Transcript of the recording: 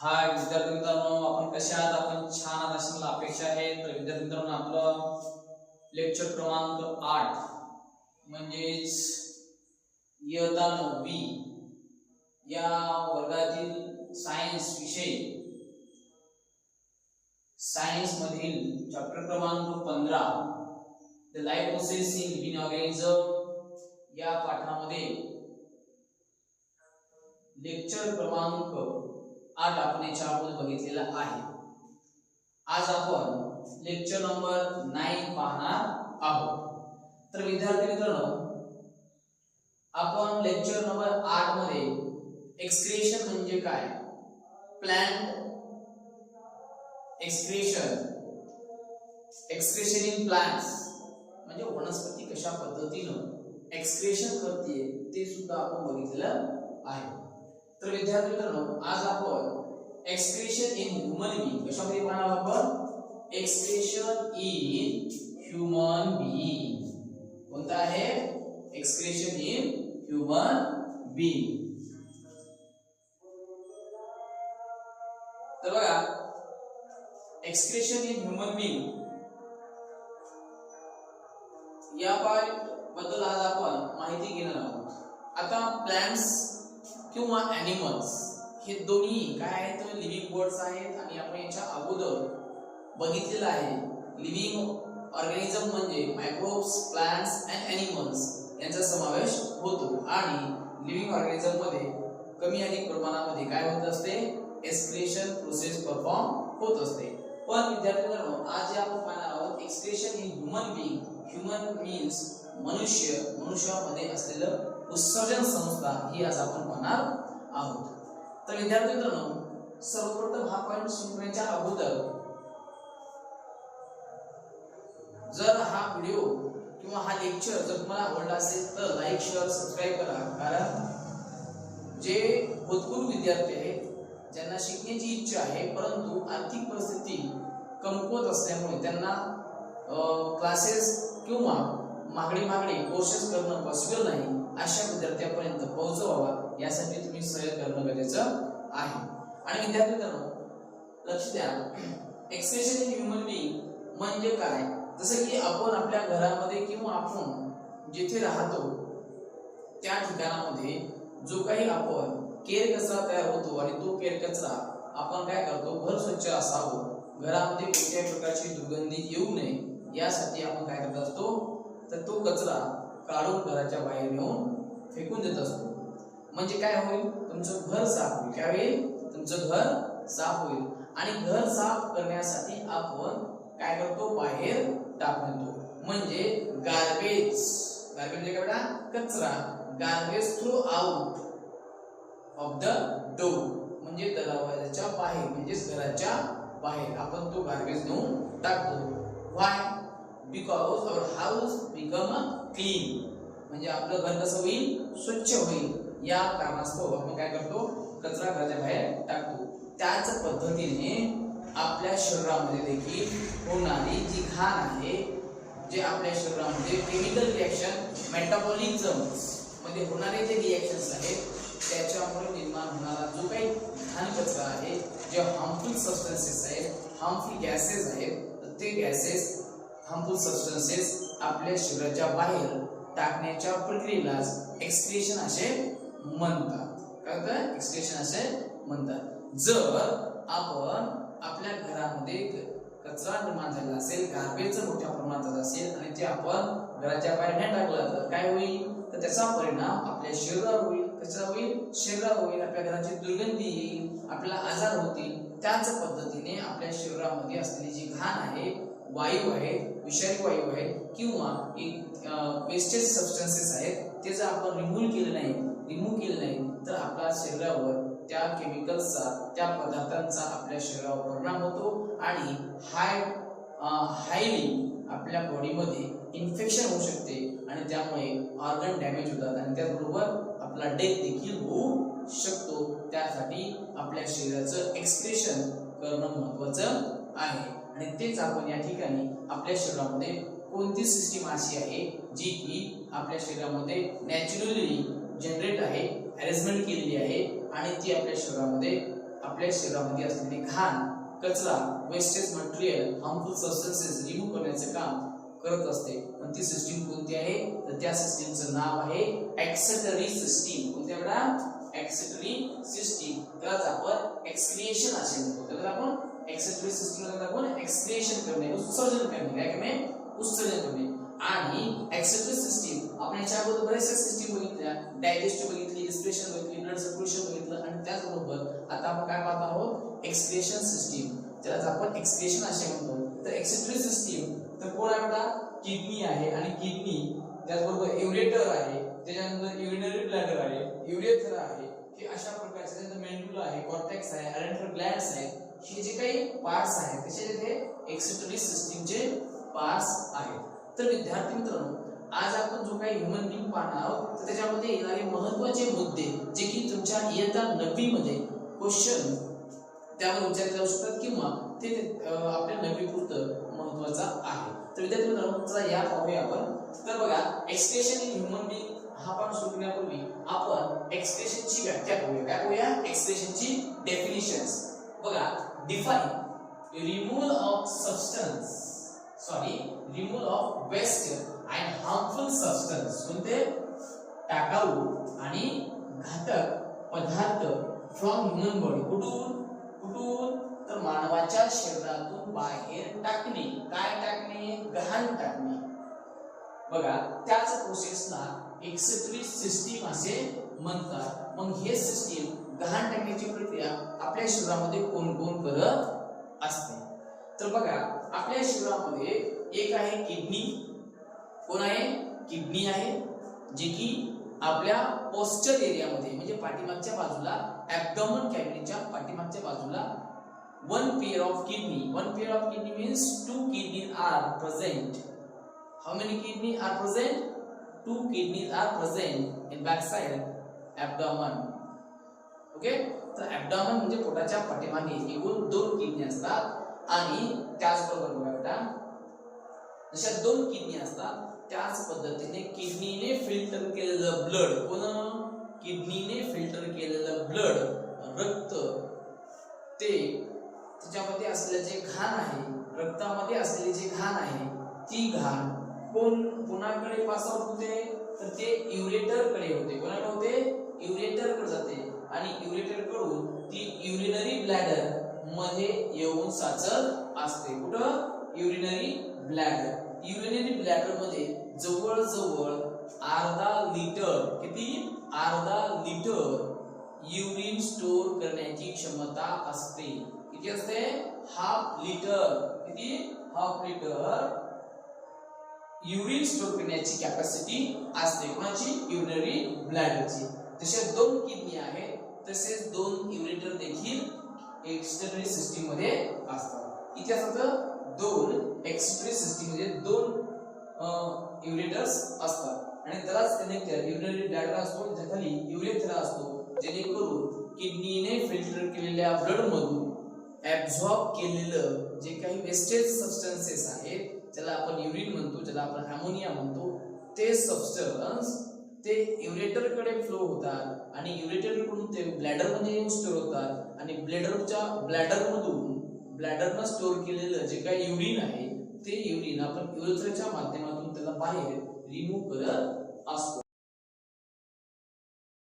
हाय विद्यार्थी मित्रांनो, आपण कशा आहात? आपण छान आहात अशी मला अपेक्षा आहे. तर विद्यार्थी मित्रांनो, आपलं लेक्चर क्रमांक 8 म्हणजेच इयत्ता 9वी या वर्गातील सायन्स विषय, सायन्स मधील चॅप्टर क्रमांक 15 the life process in living organism या पाठामध्ये लेक्चर क्रमांक 8 आपण याच्या अगोदर बघितलेला आहे. आज आपण लेक्चर नंबर 9 पाहणार आहोत. तर विद्यार्थी मित्रांनो, आपण लेक्चर नंबर 8 मध्ये एक्सक्रीशन म्हणजे काय, प्लांट एक्सक्रीशन इन प्लांट्स म्हणजे वनस्पती कशा पद्धतीने एक्सक्रीशन करते ते सुद्धा आपण बघितलेलं आहे. तर विद्यार्थी मित्रांनो, आज आपण एक्सक्रीशन इन ह्यूमन बीइंग कशामध्ये पाहणार आपण? Excretion in human being. कोणता आहे? Excretion in human being. तर बघा, एक्सक्रीशन इन ह्यूमन बीइंग या पॉइंट बद्दल आज आपण माहिती घेणार आहोत. आता प्लांट्स किंवा ॲनिमल्स हे दोन्ही काय आहेत? लिव्हिंग वर्ड्स आहेत. आणि आपण याच्या अगोदर बघितलेलं आहे लिव्हिंग ऑर्गॅनिझम म्हणजे मायक्रोब्स, प्लांट्स अँड ॲनिमल्स यांचा समावेश होतो. आणि लिव्हिंग ऑर्गॅनिझम मध्ये कमी अधिक प्रमाणामध्ये काय होत असते? एक्सक्रीशन प्रोसेस परफॉर्म होत असते. पण विद्यार्थी मित्रांनो, आज आपण पाहणार आहोत excretion in human being. Human means मनुष्य, मनुष्यामध्ये असलेलं उत्सर्जन संस्था ही आज आपण पाहणार आहोत. तर विद्यार्थी मित्रांनो, सर्वप्रथम हा पॉइंट सुरू अगोदर जर हा व्हिडिओ किंवा हा लेक्चर जर तुम्हाला आवडला असेल तर लाईक, शेअर, सबस्क्राईब करा. कारण जे भूतपूर्व विद्यार्थी आहेत ज्यांना शिकण्याची इच्छा आहे परंतु आर्थिक परिस्थिती कमकुवत असल्यामुळे त्यांना क्लासेस किंवा मागणी कोर्सेस करणं पॉसिबल नाही, अशा विद्यार्थ्यांपर्यंत पोहोचवावा यासाठी तुम्ही सहकार्य करणं गरजेचं आहे. आणि विद्यार्थी मित्रांनो, लक्ष द्या, एक्सक्रीशन इन ह्यूमन बीइंग म्हणजे काय? जसं की आपण आपल्या घरामध्ये किंवा आपण जिथे राहतो त्या ठिकाणामध्ये जो काही आपण केर कचरा तयार होतो आणि तो केर कचरा आपण काय करतो? घर स्वच्छ असावं, घरामध्ये कोणत्याही प्रकारची दुर्गंधी येऊ नये यासाठी आपण काय करत असतो? तर तो कचरा काढून घराच्या बाहेर नेऊन फेकून देत असतो. म्हणजे काय होईल? तुमचं घर साफ होईल. काय होईल? तुमचं घर साफ होईल. आणि घर साफ करण्यासाठी आपण काय करतो? बाहेर टाकून देतो. म्हणजे गार्बेज म्हणजे काय बेटा? कचरा. Garbage throw out of the door म्हणजे दरवाजाच्या बाहेर, म्हणजे घराच्या बाहेर आपण तो गार्बेज नेऊन टाकतो. Why? Because our house become clean. म्हणजे आपलं घर कसं होईल? स्वच्छ होईल. या कारणास्तव आपण काय करतो? कचरा घराच्या बाहेर टाकतो. त्याच पद्धतीने आपल्या शरीरामध्ये देखील होणारी जी घाण आहे, जे आपल्या शरीरामध्ये केमिकल रिएक्शन, मेटाबॉलिझम्स मध्ये होणारे जे रिएक्शन्स आहेत त्याच्यामुळे निर्माण होणारा जो काही घाण कचरा आहे, जे हार्मफुल सबस्टन्सेस आहेत, हार्मफुल गॅसेस आहेत, ते गॅसेस, हार्मफुल सबस्टन्सेस आपल्या शरीराच्या बाहेर टाकण्याच्या प्रक्रियेलाच एक्सक्रीशन असे म्हणतात. काय होतं? एक्सक्रीशन असे म्हणतात. जर आपण आपल्या घरामध्ये कचरा निर्माण झाला असेल, गार्बेज मोठ्या प्रमाणात असेल आणि ते आपण घराच्या बाहेर नाही टाकलं तर काय होईल? तर त्याचा परिणाम आपल्या शरीरावर होईल. कसा होईल? शरीरावर होईल. आपल्या घराची दुर्गंधी येईल, आपल्याला आजार होतील. त्याच पद्धतीने आपल्या शरीरामध्ये असलेली जी घाण आहे, वायू आहेत, विषारी वायू आहेत किंवा वेस्टेज सबस्टन्सेस आहेत, ते जर आपण रिमूव्ह केले नाही तर आपल्या शरीरावर त्या केमिकल्सचा, त्या पदार्थांचा आपल्या शरीरावर परिणाम होतो आणि हायली आपल्या बॉडीमध्ये इन्फेक्शन होऊ शकते आणि त्यामुळे ऑर्गन डॅमेज होतात आणि त्याचबरोबर आपला डेथ देखील होऊ शकतो. त्यासाठी आपल्या शरीराचं एक्सक्रीशन करणं महत्त्वाचं आहे. आणि तेच आपण या ठिकाणी आपल्या शरीरामध्ये कोणती सिस्टीम अशी आहे जी की आपल्या शरीरामध्ये नॅचरली जनरेट आहे, अरेंजमेंट केलेली आहे आणि ती आपल्या शरीरामध्ये आपल्या शरीरामध्ये असलेले घाण, कचरा, wastage material, harmful substances remove करण्याचे काम करत असते. पण ती सिस्टीम कोणती आहे तर त्या सिस्टीमचं नाव आहे एक्सेटरी सिस्टीम. कोणत्या बेटा? एक्सेटरी सिस्टीम. त्यालाच आपण एक्सक्रिएशन असे म्हणतो. त्याला आपण एक्सेटरी सिस्टीमला आपण एक्सक्रिएशन करणे, उत्सर्जन करणे, काय करणे? उत्सर्जन करणे. आणि एक्सेटरी सिस्टीम आपण याच्या अगोदर बरेचशा सिस्टीम बघितल्या, डायजेस्टिव्ह बघितली, रिस्पिरेशन बघितली, ब्लड सर्क्युलेशन बघितलं आणि त्याचबरोबर आता आपण काय पाहत आहोत? Excretion system. त्यालाच आपण एक्सक्रिएशन असे म्हणतो. तर एक्सेटरी सिस्टीम तर कोण आहे बेटा? किडनी आहे आणि किडनी त्याचबरोबर युरेटर आहे, त्याच्यानंतर युरिनरी ब्लॅडर आहे, युरेथ्रा आहे. हे अशा प्रकारचे त्यानंतर मेंडुला आहे, कॉर्टेक्स आहे, अरेंट्रल ग्लॅंड्स आहे. हे जे काही पार्ट्स आहेत त्याचे ते एक्सेटरी सिस्टीमचे पार्ट्स आहेत. तर विद्यार्थी मित्रांनो, आज आपण जो काही ह्यूमन बीइंग पाहणार आहोत तर त्याच्यामध्ये येणारे महत्त्वाचे मुद्दे जे की तुमच्या इयत्ता 9वी मध्ये क्वेश्चन त्यावर विचारले जाऊ शकतात किंवा ते आपल्या 9वी पुरतं महत्त्वाचं आहे. तर विद्यार्थी मित्रांनो, चला या पाहूया आपण. तर बघा, एक्सक्रिएशन इन ह्यूमन बीइंग हा पाठ सुरू करण्यापूर्वी आपण एक्सक्रिएशनची व्याख्या करूया. काय करूया? एक्सक्रिएशनची डेफिनिशन्स. बघा, define removal of substance removal of waste and harmful substance. कोणते? टाकाऊ आणि घातक पदार्थ फ्रॉम ह्यूमन बॉडी. कुठून? तर मानवाच्या शरीरातून बाहेर टाकणे. काय टाकणे? घाण टाकणे. बघा, त्याच प्रोसेसला एक्सेटरी सिस्टीम असे म्हणतात. मग हे सिस्टीम घाण टाकण्याची प्रक्रिया आपल्या शरीरामध्ये कोण कोण करत असते? तर बघा, आपल्या शरीरामध्ये एक आहे किडनी. कोण आहे? किडनी आहे, जे की आपल्या पोस्चर एरियामध्ये म्हणजे पाठीमागच्या बाजूला, ॲब्डोमेन कॅव्हिटीच्या पाठीमागच्या बाजूला one pair of kidney means 2 kidneys are present. How many kidneys are present? 2 kidneys are present in backside abdomen. Okay, तर abdomen म्हणजे पोटाच्या पाठीमागे एकूण 2 किडनी असतात. आणि त्याचबरोबर बघा बेटा, जशा 2 किडनी असतात त्याच पद्धतीने किडनीने फिल्टर केलेलं ब्लड, किडनीने फिल्टर केलेलं ब्लड, रक्त, ते त्याच्यामध्ये असलेले जे घाण आहे, रक्तामध्ये असलेली जी घाण आहे, ती घाण कोणाकडे पास आउट होते तर ते युरेटर कडे होते. कोणाकडे होते? युरेटर कडे जाते आणि युरेटर कडून ती युरिनरी ब्लॅडर मध्ये येऊन साचत असते. कुठं? Urinary bladder. युरिनरी ब्लॅडर मध्ये जवळजवळ अर्धा लिटर, किती? अर्धा लिटर युरिन स्टोर करण्याची क्षमता असते. किती असते? Half litre. किती? हाफ लिटर युरिन स्टोर करण्याची कॅपॅसिटी असते. कोणाची? युरिनरी ब्लॅडरची. जसे 2 किडनी आहेत तसेच 2 युरेटर देखील एक्सेटरी सिस्टीम मध्ये असतात. इथे असतात 2 एक्सेटरी सिस्टीम मध्ये 2 युरेटर्स असतात आणि त्यालाच कनेक्टर युरिनरी ब्लॅडर असतो, ज्याखाली युरेथ्रा असतो, जेणेकरून किडनीने फिल्टर केलेल्या ब्लड मधून ऍब्झॉर्ब केलेलं जे काही वेस्टेज सबस्टन्सेस आहेत, ज्याला आपण युरिन म्हणतो, ज्याला आपण अमोनिया म्हणतो, ते सबस्टन्स ते युरेटर कडे फ्लो होतात आणि युरेटर कडून ते ब्लॅडर मध्ये येऊन स्टोर होतात आणि ब्लॅडरनं स्टोर केलेलं जे काही युरिन आहे ते युरिन आपण युरेथ्राच्या माध्यमातून त्याला बाहेर रिमूव्ह करत असतो.